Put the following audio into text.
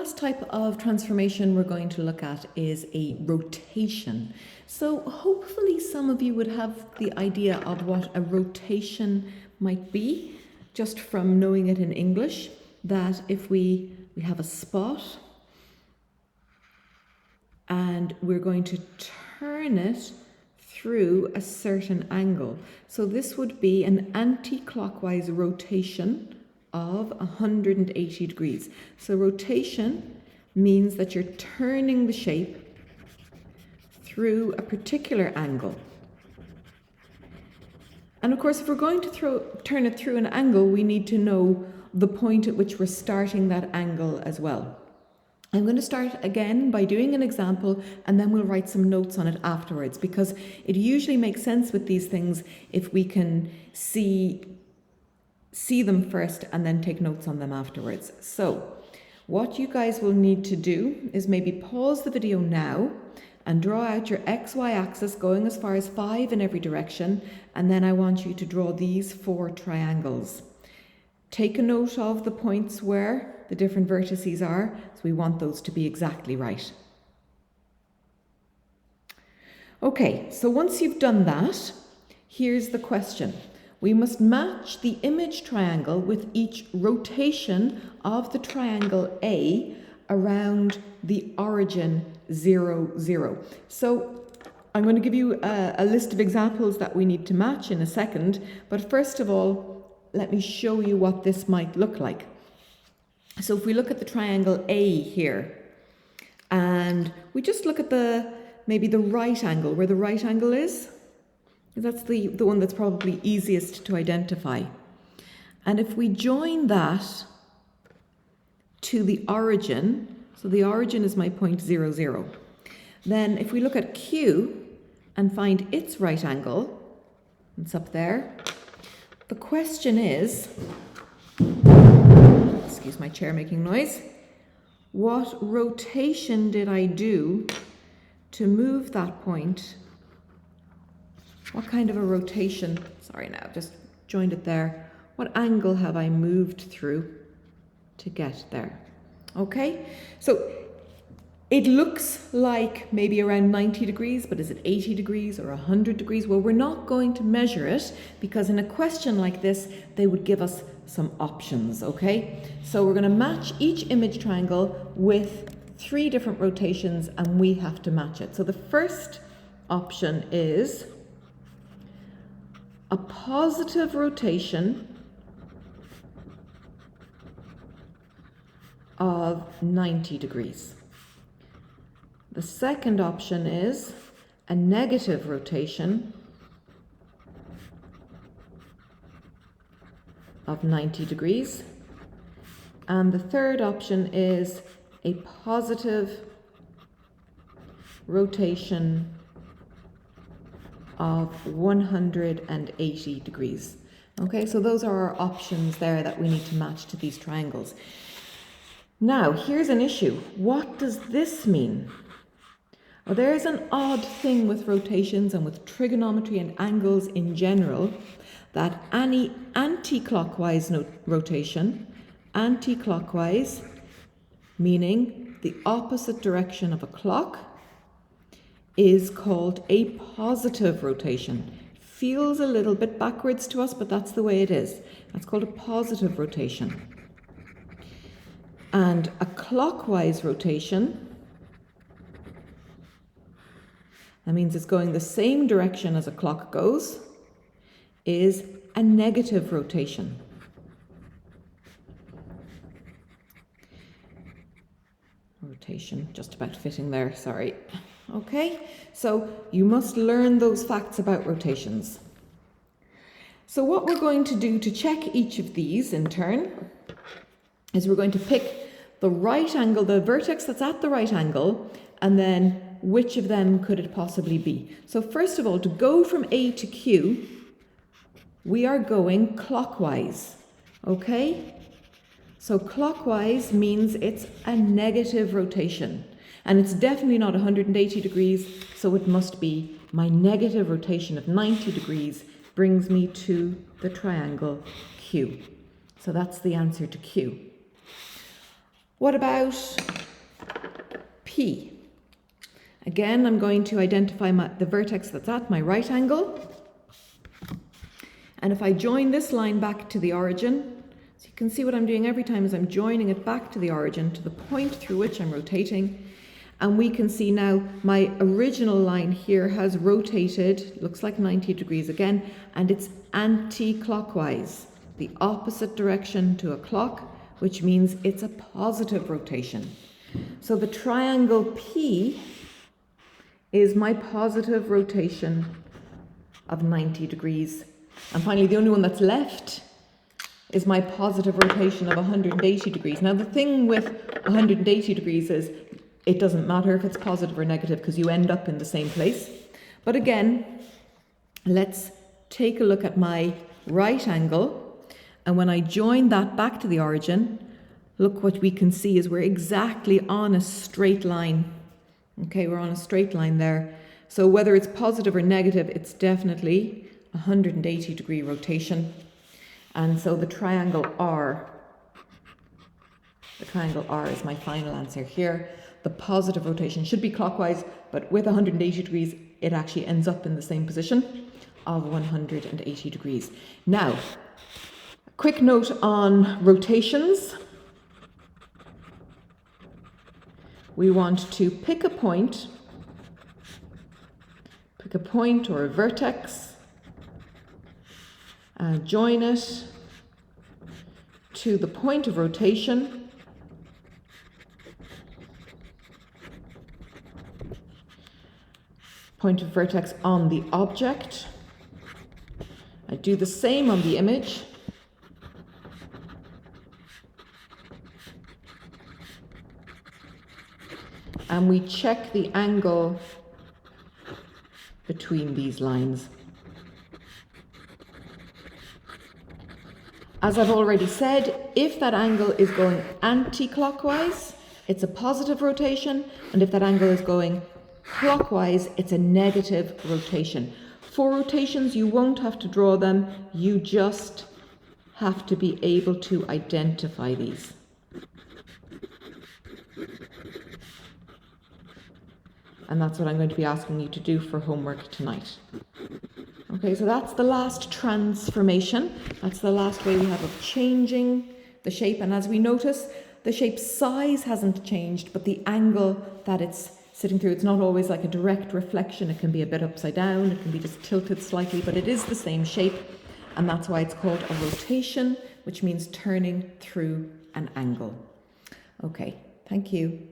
last type of transformation we're going to look at is a rotation. So hopefully some of you would have the idea of what a rotation might be, just from knowing it in English, that if we have a spot and we're going to turn it through a certain angle. So this would be an anti-clockwise rotation of 180 degrees. So rotation means that you're turning the shape through a particular angle. And of course, if we're going to turn it through an angle, we need to know the point at which we're starting that angle as well. I'm going to start again by doing an example, and then we'll write some notes on it afterwards, because it usually makes sense with these things if we can see them first and then take notes on them afterwards. So what you guys will need to do is maybe pause the video now and draw out your XY axis going as far as 5 in every direction, and then I want you to draw these 4 triangles. Take a note of the points where the different vertices are, so we want those to be exactly right. Okay, so once you've done that, here's the question. We must match the image triangle with each rotation of the triangle A around the origin 0, 0. So I'm going to give you a list of examples that we need to match in a second, but first of all, let me show you what this might look like. So if we look at the triangle A here, and we just look at maybe the right angle, where the right angle is, that's the one that's probably easiest to identify. And if we join that to the origin, so the origin is my point 0, 0, then if we look at Q and find its right angle, it's up there, the question is, excuse my chair making noise, what rotation did I do to move that point? What kind of a rotation, sorry now, I've just joined it there. What angle have I moved through to get there? Okay, so it looks like maybe around 90 degrees, but is it 80 degrees or 100 degrees? Well, we're not going to measure it, because in a question like this, they would give us some options, okay? So we're going to match each image triangle with 3 different rotations, and we have to match it. So the first option is a positive rotation of 90 degrees. The second option is a negative rotation of 90 degrees. And the third option is a positive rotation of 180 degrees. Okay, so those are our options there that we need to match to these triangles. Now, here's an issue. What does this mean? Well, there is an odd thing with rotations and with trigonometry and angles in general, that any anti-clockwise rotation, anti-clockwise meaning the opposite direction of a clock, is called a positive rotation. Feels a little bit backwards to us, but that's the way it is. That's called a positive rotation. And a clockwise rotation, that means it's going the same direction as a clock goes, is a negative rotation. Rotation, just about fitting there, sorry. Okay, so you must learn those facts about rotations. So what we're going to do to check each of these in turn is we're going to pick the right angle, the vertex that's at the right angle, and then which of them could it possibly be? So first of all, to go from A to Q, we are going clockwise, okay? So clockwise means it's a negative rotation, and it's definitely not 180 degrees, so it must be my negative rotation of 90 degrees brings me to the triangle Q. So that's the answer to Q. What about P. Again, I'm going to identify the vertex that's at my right angle. And if I join this line back to the origin, so you can see what I'm doing every time is I'm joining it back to the origin, to the point through which I'm rotating. And we can see now my original line here has rotated, looks like 90 degrees again, and it's anti-clockwise, the opposite direction to a clock, which means it's a positive rotation. So the triangle P is my positive rotation of 90 degrees. And finally, the only one that's left is my positive rotation of 180 degrees. Now, the thing with 180 degrees is it doesn't matter if it's positive or negative because you end up in the same place. But again, let's take a look at my right angle. And when I join that back to the origin, look what we can see is we're exactly on a straight line. Okay, we're on a straight line there. So whether it's positive or negative, it's definitely 180 degree rotation. And so the triangle R is my final answer here. The positive rotation should be clockwise, but with 180 degrees, it actually ends up in the same position of 180 degrees. Now, a quick note on rotations. We want to pick a point or a vertex, join it to the point of rotation, point of vertex on the object. I do the same on the image. And we check the angle between these lines. As I've already said, if that angle is going anti-clockwise, it's a positive rotation, and if that angle is going clockwise, it's a negative rotation. For rotations, you won't have to draw them, you just have to be able to identify these. And that's what I'm going to be asking you to do for homework tonight. Okay, so that's the last transformation. That's the last way we have of changing the shape. And as we notice, the shape size hasn't changed, but the angle that it's sitting through, it's not always like a direct reflection. It can be a bit upside down, it can be just tilted slightly, but it is the same shape. And that's why it's called a rotation, which means turning through an angle. Okay, thank you.